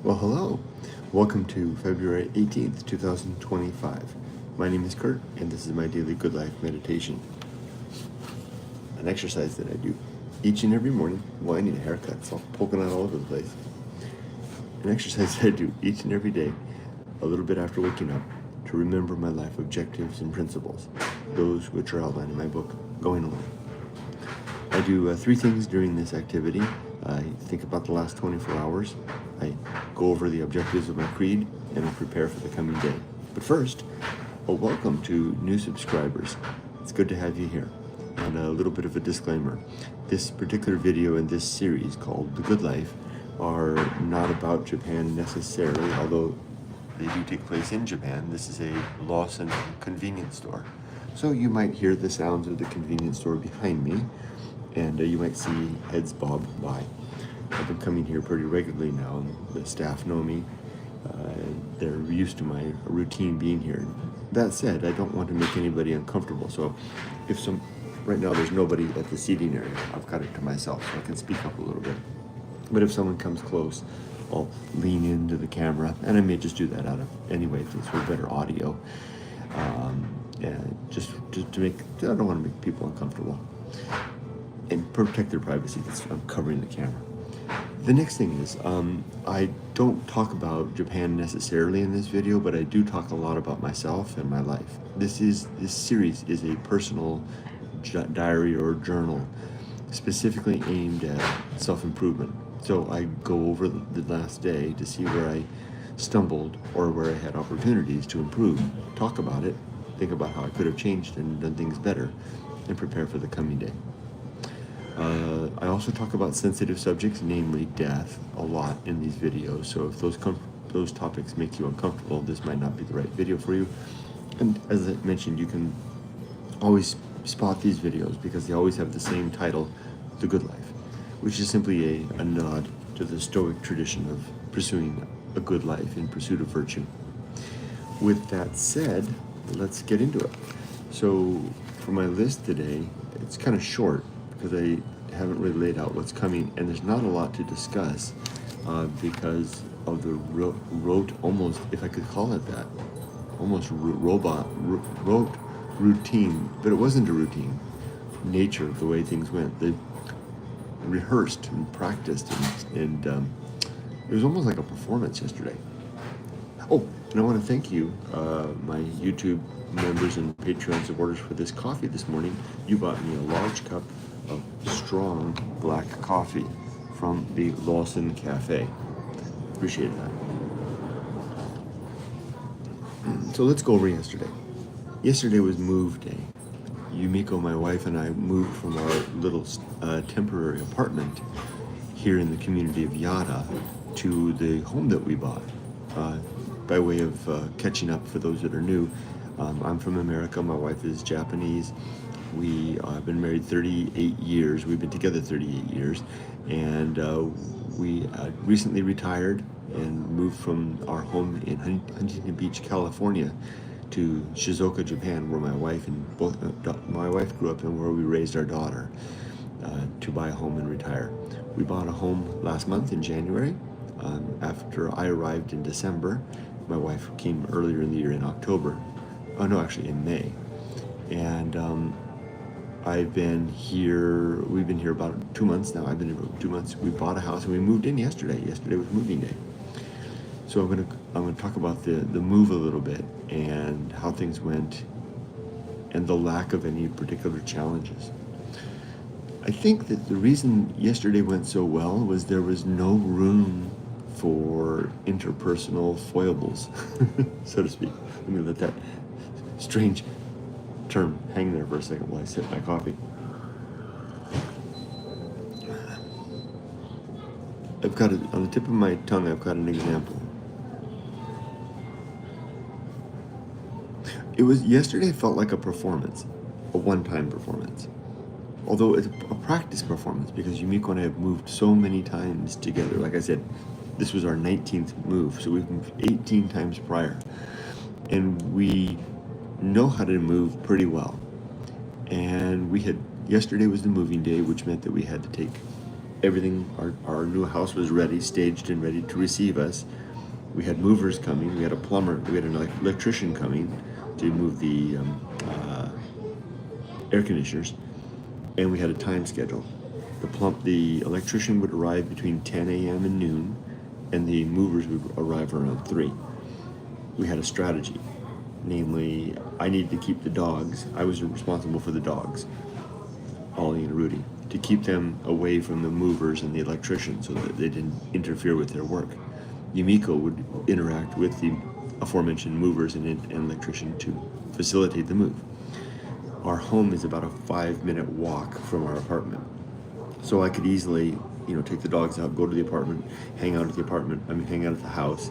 Well, hello. Welcome to February 18th, 2025. My name is Kurt, and this is my daily Good Life meditation. An exercise that I do each and every morning. Well, I need a haircut, so I'm poking out all over the place. An exercise that I do each and every day, a little bit after waking up, to remember my life objectives and principles, those which are outlined in my book, Going Alone. I do three things during this activity. I think about the last 24 hours. I go over the objectives of my creed, and I prepare for the coming day. But first, a welcome to new subscribers. It's good to have you here. And a little bit of a disclaimer. This particular video in this series called The Good Life are not about Japan necessarily, although they do take place in Japan. This is a Lawson convenience store. So you might hear the sounds of the convenience store behind me, and you might see heads bob by. I've been coming here pretty regularly now, and the staff know me. They're used to my routine being here. That said, I don't want to make anybody uncomfortable, so right now there's nobody at the seating area. I've got it to myself, so I can speak up a little bit. But if someone comes close, I'll lean into the camera, and I may just do that anyway, for better audio. Just to make, I don't want to make people uncomfortable. And protect their privacy, because I'm covering the camera. The next thing is, I don't talk about Japan necessarily in this video, but I do talk a lot about myself and my life. This series is a personal diary or journal, specifically aimed at self-improvement. So I go over the last day to see where I stumbled or where I had opportunities to improve, talk about it, think about how I could have changed and done things better, and prepare for the coming day. I also talk about sensitive subjects, namely death, a lot in these videos. So if those topics make you uncomfortable, this might not be the right video for you. And as I mentioned, you can always spot these videos because they always have the same title, The Good Life, which is simply a nod to the Stoic tradition of pursuing a good life in pursuit of virtue. With that said, let's get into it. So for my list today, it's kind of short, because I haven't really laid out what's coming, and there's not a lot to discuss because of the rote, almost, if I could call it that, almost rote routine, but it wasn't a routine, nature of the way things went. They rehearsed and practiced, and it was almost like a performance yesterday. Oh, and I want to thank you, my YouTube members and Patreon supporters, for this coffee this morning. You bought me a large cup of strong black coffee from the Lawson Cafe. Appreciate that. So let's go over yesterday. Yesterday was move day. Yumiko, my wife, and I moved from our little temporary apartment here in the community of Yada to the home that we bought. By way of catching up for those that are new, I'm from America. My wife is Japanese. We have been married 38 years. We've been together 38 years. And we recently retired and moved from our home in Huntington Beach, California, to Shizuoka, Japan, where my wife grew up and where we raised our daughter, to buy a home and retire. We bought a home last month in January. After I arrived in December, my wife came earlier in the year in October. Oh no, actually in May. And we've been here about 2 months now. I've been here about 2 months. We bought a house and we moved in yesterday. Yesterday was moving day. So I'm gonna talk about the move a little bit and how things went and the lack of any particular challenges. I think that the reason yesterday went so well was there was no room for interpersonal foibles, so to speak. Let me let that strange term hang there for a second while I sip my coffee. I've got it on the tip of my tongue. I've got an example. Yesterday felt like a performance, a one-time performance. Although it's a practice performance, because Yumiko and I have moved so many times together. Like I said, this was our 19th move, so we've moved 18 times prior. And we know how to move pretty well. And yesterday was the moving day, which meant that we had to take everything, our new house was ready, staged and ready to receive us. We had movers coming, we had a plumber, we had an electrician coming to move the air conditioners, and we had a time schedule. The electrician would arrive between 10 a.m. and noon, and the movers would arrive around 3. We had a strategy, namely, I needed to keep the dogs. I was responsible for the dogs, Ollie and Rudy, to keep them away from the movers and the electrician so that they didn't interfere with their work. Yumiko would interact with the aforementioned movers and electrician to facilitate the move. Our home is about a 5-minute walk from our apartment. So I could easily, take the dogs out, go to the apartment, hang out at the house,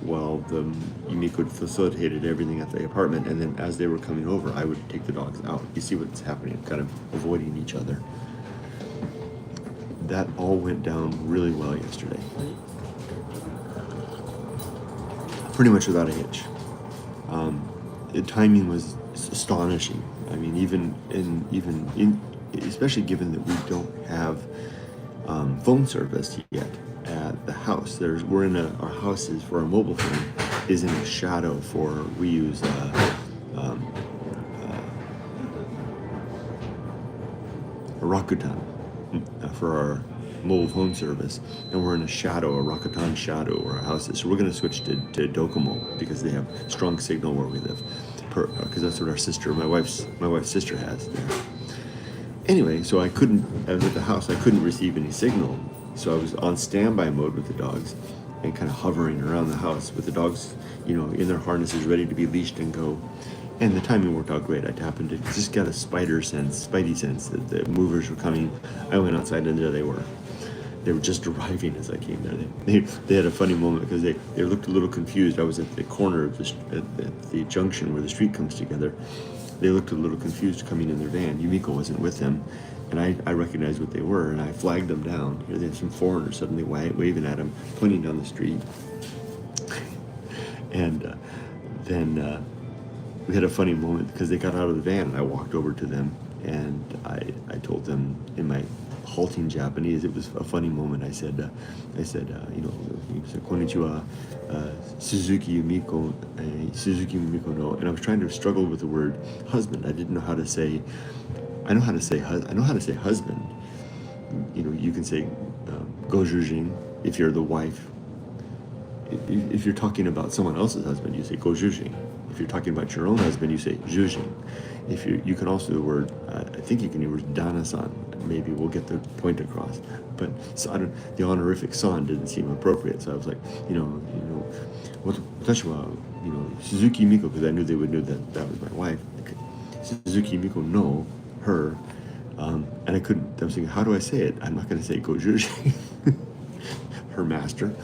while the Yumiko facilitated everything at the apartment, and then as they were coming over, I would take the dogs out. You see what's happening, kind of avoiding each other. That all went down really well yesterday. Pretty much without a hitch. The timing was astonishing. I mean, especially given that we don't have phone service yet at the house. Our house is, for our mobile phone, is in a shadow we use a Rakuten for our mobile phone service, and we're in a Rakuten shadow where our house is. So we're going to switch to Docomo because they have strong signal where we live, because that's what my wife's sister has there. Anyway, so I was at the house, I couldn't receive any signal, so I was on standby mode with the dogs and kind of hovering around the house with the dogs, in their harnesses ready to be leashed and go. And the timing worked out great. I happened to just got a spidey sense that the movers were coming. I went outside and there they were. They were just arriving as I came there. They had a funny moment because they looked a little confused. I was at the corner of at the junction where the street comes together. They looked a little confused coming in their van. Yumiko wasn't with them, and I recognized what they were, and I flagged them down. They had some foreigners suddenly waving at them, pointing down the street. And then we had a funny moment because they got out of the van, and I walked over to them, and I told them in my halting Japanese. It was a funny moment. I said, konnichiwa, Suzuki Yumiko no, and I was trying to struggle with the word husband. I didn't know how to say. I know how to say husband. You can say gojujin if you're the wife. If you're talking about someone else's husband, you say gojujin. If you're talking about your own husband, you say jujin. If you can also the word, I think you can use dana-san. Maybe we'll get the point across. But so the honorific san didn't seem appropriate. So I was like, watashi wa, Suzuki Miko, because I knew they would know that was my wife. Suzuki Miko no, her. And I was thinking, how do I say it? I'm not going to say gojushi, her master,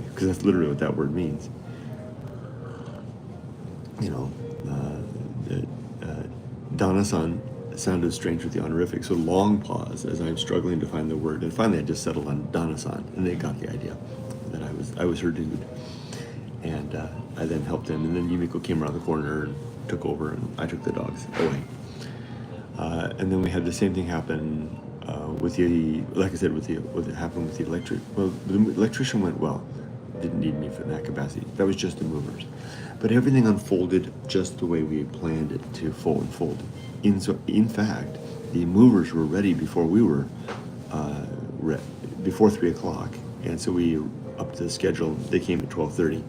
because that's literally what that word means. Dana-san sounded strange with the honorific, so long pause as I'm struggling to find the word, and finally I just settled on Dana-san, and they got the idea that I was her dude, and I then helped them, and then Yumiko came around the corner and took over, and I took the dogs away, and then we had the same thing happen with what happened with the electric. Well, the electrician went well. Didn't need me for that capacity. That was just the movers. But everything unfolded just the way we had planned it to unfold. In fact, the movers were ready before we were, before 3 o'clock. And so we upped the schedule. They came at 12:30,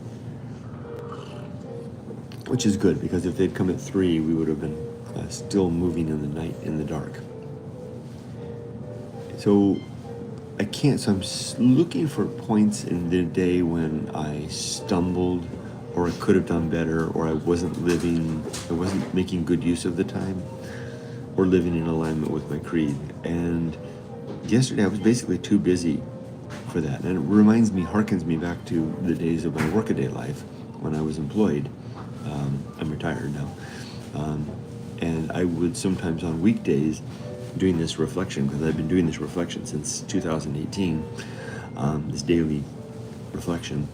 which is good, because if they'd come at 3, we would have been still moving in the night, in the dark. So I'm looking for points in the day when I stumbled, or I could have done better, or I wasn't making good use of the time, or living in alignment with my creed. And yesterday I was basically too busy for that. And it harkens me back to the days of my workaday life when I was employed. I'm retired now. And I would sometimes on weekdays doing this reflection, because I've been doing this reflection since 2018, this daily reflection.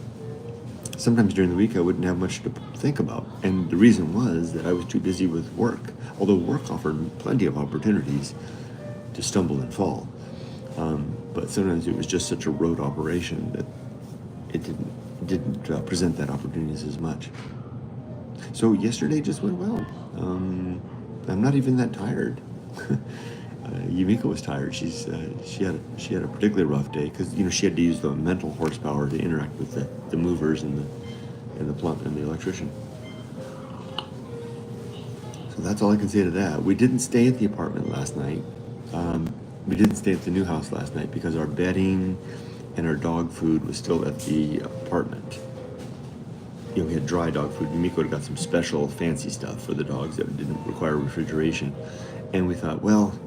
Sometimes during the week I wouldn't have much to think about, and the reason was that I was too busy with work, although work offered plenty of opportunities to stumble and fall. But but sometimes it was just such a rote operation that it didn't present that opportunities as much. So yesterday just went well. I'm not even that tired. Yumiko was tired. She had a particularly rough day because she had to use the mental horsepower to interact with the movers and the plumb and the electrician. So that's all I can say to that. We didn't stay at the apartment last night. We didn't stay at the new house last night because our bedding and our dog food was still at the apartment. We had dry dog food. Yumiko had got some special fancy stuff for the dogs that didn't require refrigeration. And we thought, well,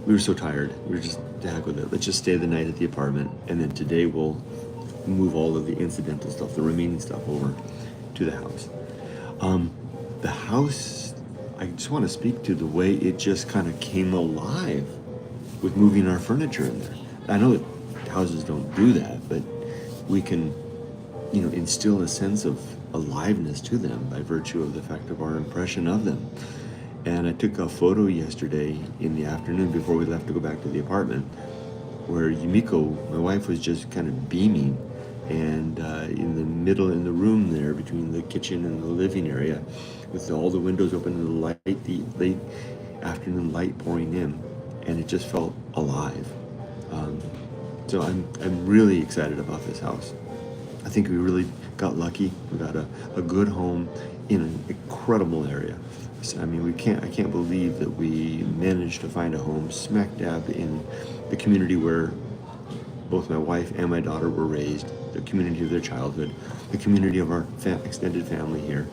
we were so tired. We were just, to heck with it. Let's just stay the night at the apartment. And then today we'll move all of the incidental stuff, the remaining stuff, over to the house. The house, I just want to speak to the way it just kind of came alive with moving our furniture in there. I know that houses don't do that, but we can, instill a sense of aliveness to them by virtue of the fact of our impression of them. And I took a photo yesterday in the afternoon before we left to go back to the apartment where Yumiko, my wife, was just kind of beaming, and in the middle, in the room there between the kitchen and the living area, with all the windows open and the light, the late afternoon light pouring in, and it just felt alive. So I'm really excited about this house. I think we really got lucky. We got a good home in an incredible area. So, I can't believe that we managed to find a home smack dab in the community where both my wife and my daughter were raised, the community of their childhood, the community of our extended family here,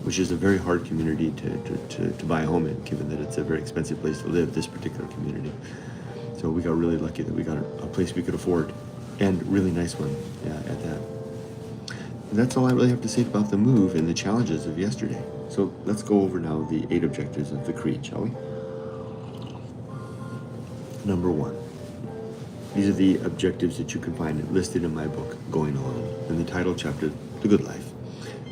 which is a very hard community to buy a home in, given that it's a very expensive place to live, this particular community. So we got really lucky that we got a place we could afford, and really nice one at that. And that's all I really have to say about the move and the challenges of yesterday. So let's go over now the 8 objectives of the Creed, shall we? Number 1. These are the objectives that you can find listed in my book, Going Alone, in the title chapter, The Good Life.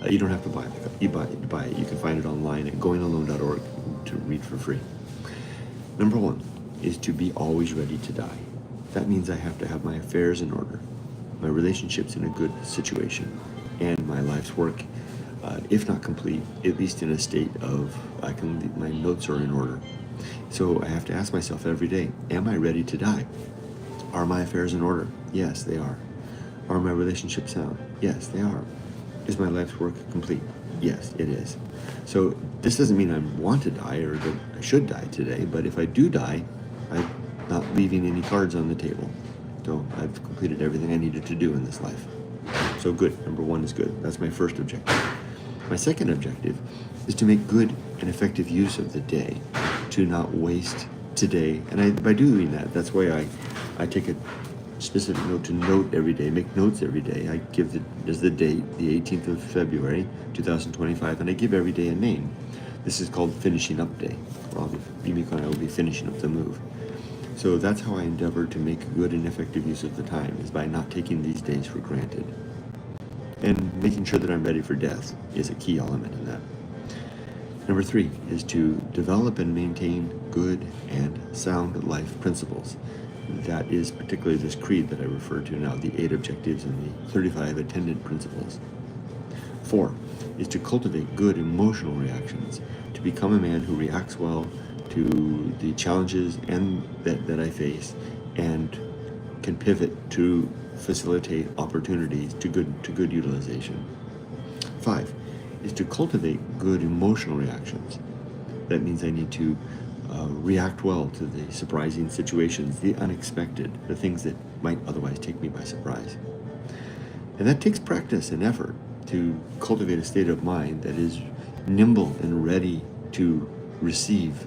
You don't have to buy it. You buy it. You can find it online at goingalone.org to read for free. Number 1 is to be always ready to die. That means I have to have my affairs in order, my relationships in a good situation, and my life's work, if not complete, at least in a state of my notes are in order. So I have to ask myself every day, am I ready to die? Are my affairs in order? Yes, they are. Are my relationships sound? Yes, they are. Is my life's work complete? Yes, it is. So this doesn't mean I want to die or that I should die today, but if I do die, I'm not leaving any cards on the table. So I've completed everything I needed to do in this life. So good. Number 1 is good. That's my first objective. My second objective is to make good and effective use of the day, to not waste today. And by doing that, that's why I take a specific note to note every day, make notes every day. I give there's the date, the 18th of February, 2025, and I give every day a name. This is called Finishing Up Day. Yumiko and I will be finishing up the move. So that's how I endeavor to make good and effective use of the time, is by not taking these days for granted. And making sure that I'm ready for death is a key element in that. Number 3 is to develop and maintain good and sound life principles. That is particularly this creed that I refer to now, the 8 objectives and the 35 attendant principles. 4 is to cultivate good emotional reactions, to become a man who reacts well to the challenges that I face, and can pivot to facilitate opportunities to good utilization. 5 is to cultivate good emotional reactions. That means I need to react well to the surprising situations, the unexpected, the things that might otherwise take me by surprise. And that takes practice and effort to cultivate a state of mind that is nimble and ready to receive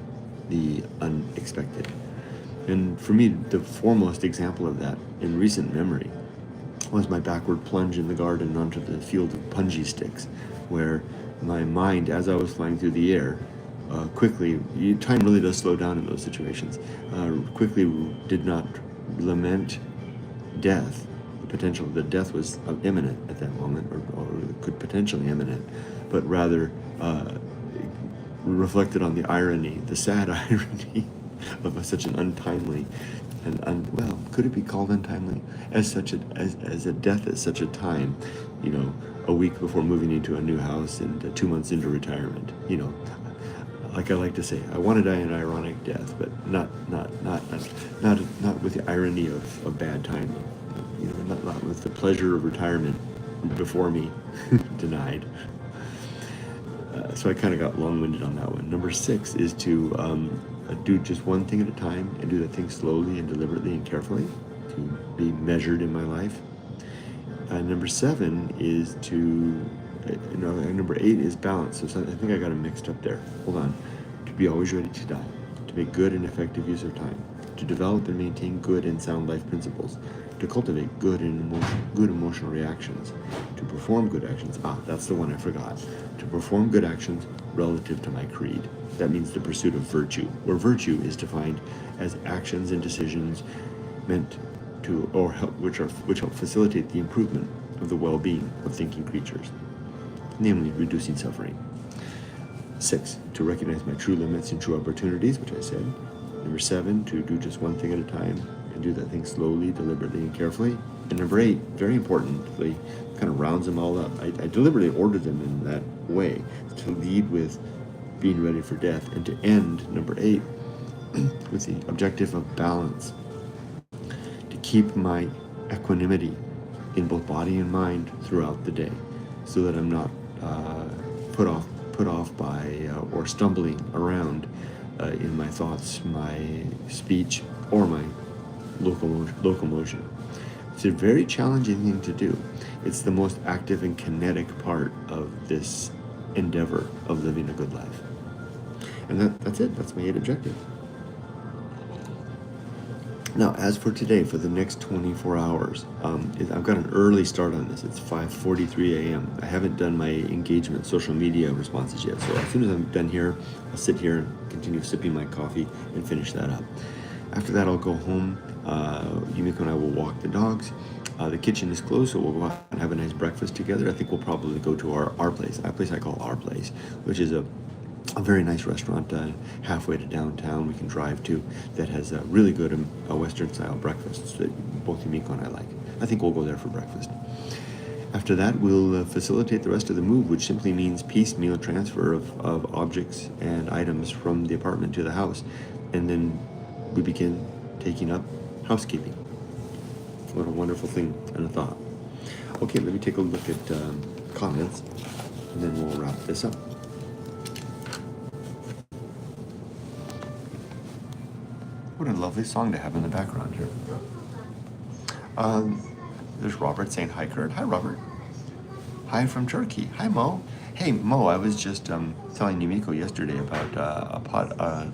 the unexpected. And for me, the foremost example of that in recent memory was my backward plunge in the garden onto the field of punji sticks, where my mind, as I was flying through the air, quickly, time really does slow down in those situations, quickly did not lament death, the potential that death was imminent at that moment, or could potentially imminent, but rather reflected on the irony, the sad irony of such an untimely well, could it be called untimely? As a death at such a time, a week before moving into a new house and 2 months into retirement. Like I like to say, I want to die an ironic death, but not with the irony of bad timing. Not with the pleasure of retirement before me denied. So I kind of got long-winded on that one. Number 6 is to do just one thing at a time and do that thing slowly and deliberately and carefully, to be measured in my life. Number 7 is number 8 is balance. So I think I got them mixed up there. Hold on. To be always ready to die, to make good and effective use of time, to develop and maintain good and sound life principles, to cultivate good emotional reactions, to perform good actions. That's the one I forgot. To perform good actions relative to my creed. That means the pursuit of virtue, where virtue is defined as actions and decisions meant to, or help, which help facilitate the improvement of the well-being of thinking creatures, namely reducing suffering. 6, to recognize my true limits and true opportunities, which I said. Number 7, to do just one thing at a time and do that thing slowly, deliberately, and carefully. And number 8, very importantly, kind of rounds them all up. I deliberately ordered them in that way, to lead with being ready for death, and to end, number 8, with the objective of balance, to keep my equanimity in both body and mind throughout the day, so that I'm not put off by or stumbling around in my thoughts, my speech, or my locomotion. It's a very challenging thing to do. It's the most active and kinetic part of this endeavor of living a good life. And that's it. That's my 8 objectives. Now, as for today, for the next 24 hours, I've got an early start on this. It's 5:43 a.m. I haven't done my engagement social media responses yet. So as soon as I'm done here, I'll sit here and continue sipping my coffee and finish that up. After that, I'll go home. Yumiko and I will walk the dogs. The kitchen is closed, so we'll go out and have a nice breakfast together. I think we'll probably go to our place, a place I call Our Place, which is a very nice restaurant halfway to downtown we can drive to, that has a really good Western-style breakfasts that both Yumiko and I like. I think we'll go there for breakfast. After that, we'll facilitate the rest of the move, which simply means piecemeal transfer of objects and items from the apartment to the house. And then we begin taking up housekeeping. What a wonderful thing and a thought. Okay, let me take a look at comments, and then we'll wrap this up. What a lovely song to have in the background here. There's Robert saying hi, Kurt. Hi, Robert. Hi from Turkey. Hi, Mo. Hey, Mo, I was just telling Yumiko yesterday about a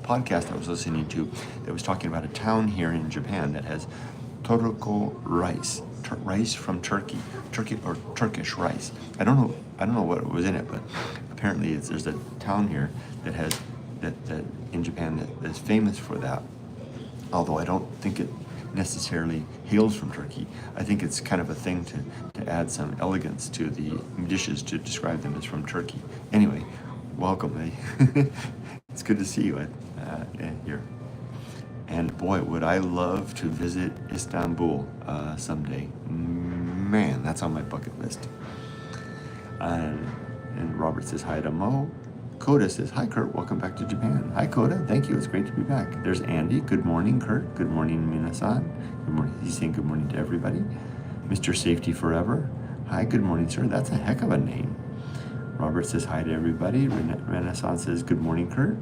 podcast I was listening to that was talking about a town here in Japan that has toroko rice, rice from Turkey or Turkish rice. I don't know what was in it, but apparently there's a town here that has that in Japan that is famous for that. Although I don't think it necessarily hails from Turkey. I think it's kind of a thing to add some elegance to the dishes to describe them as from Turkey. Anyway, welcome. It's good to see you here. And boy, would I love to visit Istanbul someday. Man, that's on my bucket list. And Robert says hi to Mo. Coda says, hi, Kurt, welcome back to Japan. Hi, Coda, thank you, it's great to be back. There's Andy, good morning, Kurt. Good morning, Minasan. Good morning, he's saying good morning to everybody. Mr. Safety Forever. Hi, good morning, sir. That's a heck of a name. Robert says hi to everybody. Renaissance says, good morning, Kurt.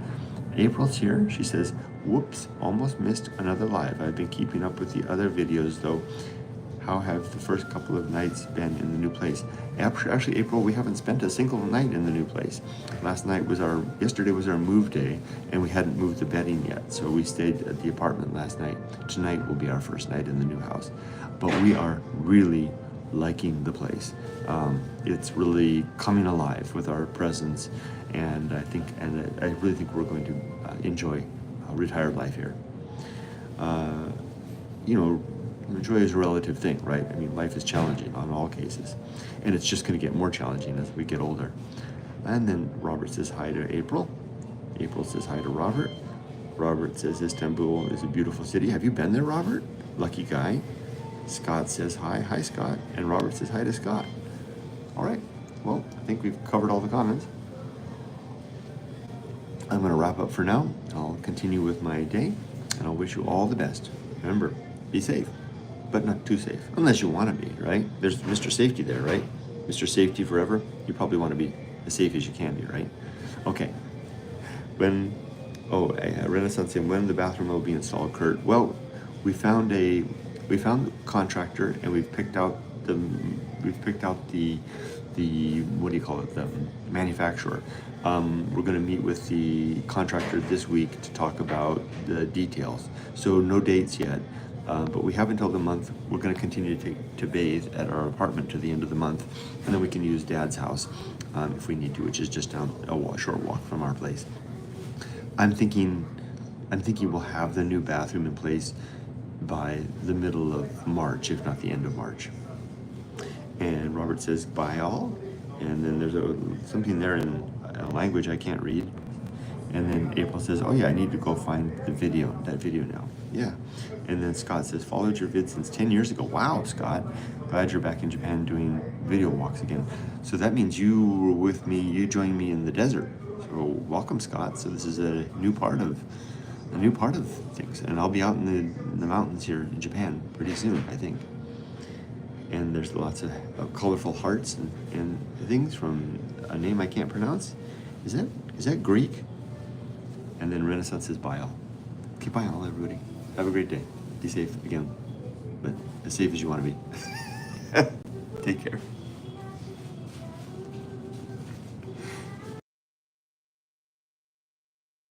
April's here. She says, whoops, almost missed another live. I've been keeping up with the other videos, though. How have the first couple of nights been in the new place? Actually, April, we haven't spent a single night in the new place. Yesterday was our move day, and we hadn't moved the bedding yet, so we stayed at the apartment last night. Tonight will be our first night in the new house. But we are really liking the place. It's really coming alive with our presence, and I really think we're going to enjoy retired life here. Joy is a relative thing, right? I mean, life is challenging on all cases, and it's just going to get more challenging as we get older. And then Robert says hi to April. April says hi to Robert. Robert says Istanbul is a beautiful city. Have you been there, Robert? Lucky guy. Scott says hi. Hi, Scott. And Robert says hi to Scott. All right. Well, I think we've covered all the comments. I'm going to wrap up for now. I'll continue with my day, and I'll wish you all the best. Remember, be safe, but not too safe, unless you want to be, right? There's Mr. Safety there, right? Mr. Safety forever. You probably want to be as safe as you can be, right? Okay. Renaissance saying, when the bathroom will be installed, Kurt? Well, we found the contractor, and we've picked out the what do you call it, the manufacturer. We're going to meet with the contractor this week to talk about the details. So no dates yet, but we have until the month. We're going to continue to bathe at our apartment to the end of the month, and then we can use Dad's house if we need to, which is just down a short walk from our place. I'm thinking we'll have the new bathroom in place by the middle of March, if not the end of March. And Robert says, bye all. And then there's something there in a language I can't read. And then April says, oh yeah, I need to go find that video now. Yeah. And then Scott says, followed your vid since 10 years ago. Wow, Scott. Glad you're back in Japan doing video walks again. So that means you were with me, you joined me in the desert. So welcome, Scott. So this is a new part of things. And I'll be out in the mountains here in Japan pretty soon, I think. And there's lots of colorful hearts and things from a name I can't pronounce. Is that Greek? And then Renaissance says bye all. Okay, bye all, everybody. Have a great day. Be safe again, but as safe as you want to be. Take care.